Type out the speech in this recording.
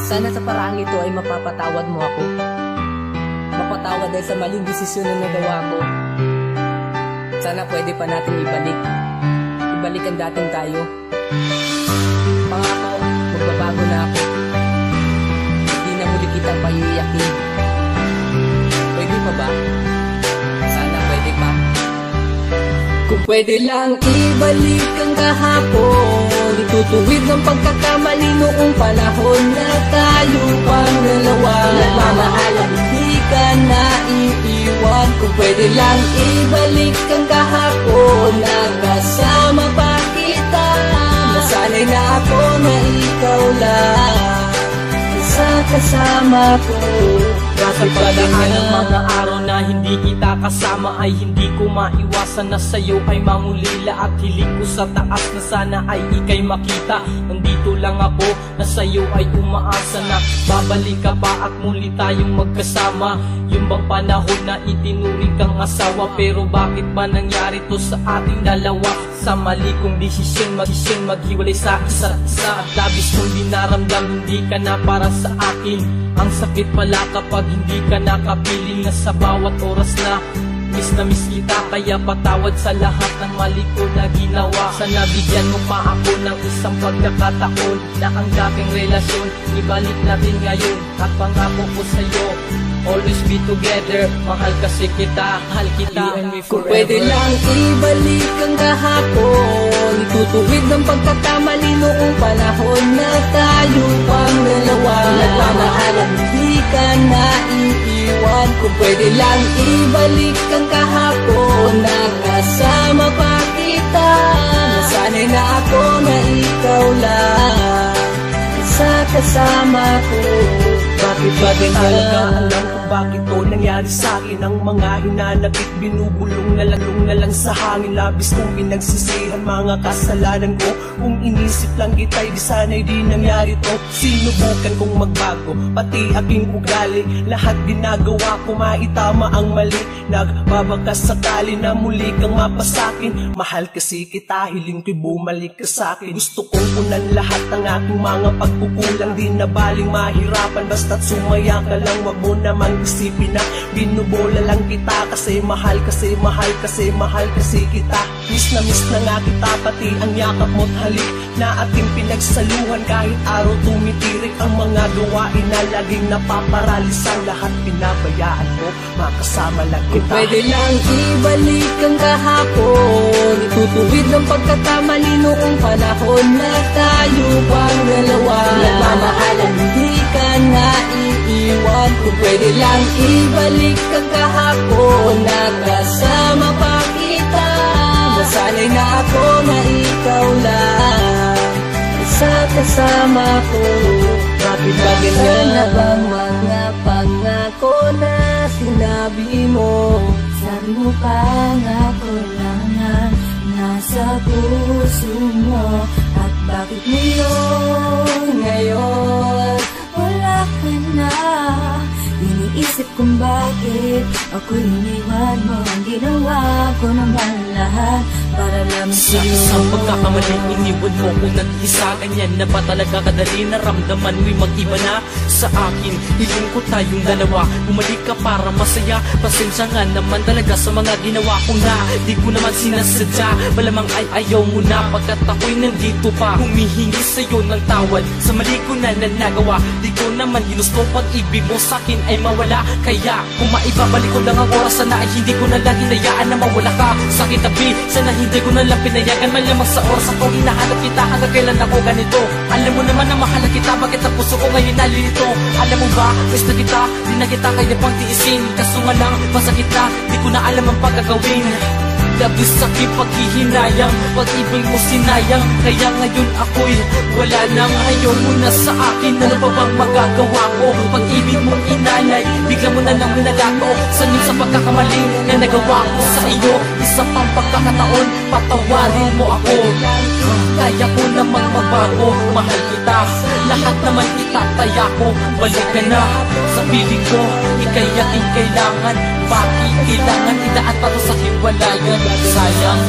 Sana sa paraang ito ay mapapatawad mo ako. Mapatawad dahil sa maling desisyon na nagawa ko. Sana pwede pa natin ibalik ang dating tayo. Pangako, magbabago na ako. Hindi na muli kitang paiiyakin. Pwede pa ba? Sana pwede pa. Kung pwede lang ibalik ang kahapon, itutuwid ng pagkakamali noong panahon na tayo pang dalawa. Nagmamahalan, hindi ka na iiwan. Kung pwede lang ibalik ang kahapon, nakasama pa kita. Nasanay na ako na ikaw lang sa kasama ko. Sa pagdaan ng mga araw na hindi kita kasama, ay hindi ko maiwasan na sa'yo ay mangulila. At hiling ko sa taas na sana ay ika'y makita. Nandito lang ako na sa'yo ay umaasa na babalik ka pa at muli tayong magkasama. Yung bang panahon na itinuring kang asawa, pero bakit ba nangyari to sa ating dalawa? Sa mali kong desisyon maghiwalay sa isa't isa. At labis kong dinaramdam hindi ka na para sa akin. Ang sakit pala kapag hindi ka nakapiling, na sa bawat oras na miss kita. Kaya patawad sa lahat ng mali ko na ginawa. Sana bigyan mo pa ako ng isang pagkakataon na ang dating relasyon ibalik natin ngayon. At pangako ko sa'yo, always be together. Mahal kasi kita, mahal kita. Kung pwede lang ibalik ang kahapon, itutuwid ng pagkakamali noong panahon na tayo pang dalawa. Nagmamahalan, hindi ka na iiwan. Kung pwede lang ibalik ang kahapon, nakasama pa kita. Nasanay na ako na ikaw lang sa kasama ko. Bakit ba din talaga alam kung bakit to nangyari sa'kin? Ang mga hinanakit, binubulong na lang sa hangin. Labis kong pinagsisihan mga kasalanan ko. Kung inisip lang kita'y di sana'y di nangyari to. Sinubukan kong magbago, pati aking ugali. Lahat ginagawa ko maitama ang mali. Nagbabakas sakali na muli kang mapasakin. Mahal kasi kita, hiling ko'y bumalik ka sa'kin. Gusto kong punan lahat ng aking mga pagkukulang. Di na baling mahirapan, basta't sumaya ka lang. Wag mo namang isipin na binubola lang kita. Kasi mahal kasi kita. Miss na nga kita, pati ang yakap mo't halik na ating pinagsaluhan. Kahit araw tumitirik ang mga gawain na laging napaparalisan. Lahat pinabayaan ko, makasama lang kita. Kung pwede lang ibalik ang kahapon, itutuwid ng pagkakamali noong panahon na tayo pang dalawa. Nagmamahalan, hindi ka na iiwan. Kung pwede lang ibalik ang kahapon, nakasama pa kita. Nasanay na ako na ikaw lang sa kasama ko. Bakit na bang mga pangako na sinabi mo? Sabi mo pangako lang na nasa puso mo. At bakit ngayon wala ka na? Iniisip kung bakit ako iniwan mo. Ang ginawa ko naman lahat para lamang sa sa'yo. isang pagkakamali, iniwan mo kung nag-isa. Ganyan na ba talaga kadali? Naramdaman mo'y mag-iba na sa akin. Hiling ko tayong dalawa, bumalik ka para masaya. Pasensya nga naman talaga sa mga ginawa ko na di ko naman sinasadya. Malamang ay ayaw mo na pagkat ako'y nandito pa, humihingi sa'yo ng tawad sa mali ko na nagawa. Di ko naman ginusto pag-ibig mo sa'kin ay mawala. Kaya kung maibabalik ko lang ang oras, sana ay hindi ko na lang hinayaan na mawala ka sa kitabi. Sana hindi ko na lang pinayagan, malamang sa oras ako hinahanap kita. Hanggang kailan ako ganito? Alam mo naman na mahal kita, bakit ang puso ko ngayon nalilito? Alam mo ba, miss na kita, di na kita kaya pang tiisin. Kaso nga lang, masakit na, di ko na alam ang pagkagawin. Labis sakit paghihinayang, pag-ibig mo sinayang. Kaya ngayon ako'y wala nang, ayaw mo na sa akin. Ano pa bang magagawa ko? Pag-ibig mong inalay, bigla mo na lang minagato. Sanib sa pagkakamali na nagawa ko sa iyo. Isa pang pagkakataon, patawarin mo ako. Kaya ko namang magbago, mahal kita. Lahat naman itataya ko, balik ka na sa piling ko. Ika'y aking kailangan, bakit kailangan idaan pa to sa hiwalayan? Sayang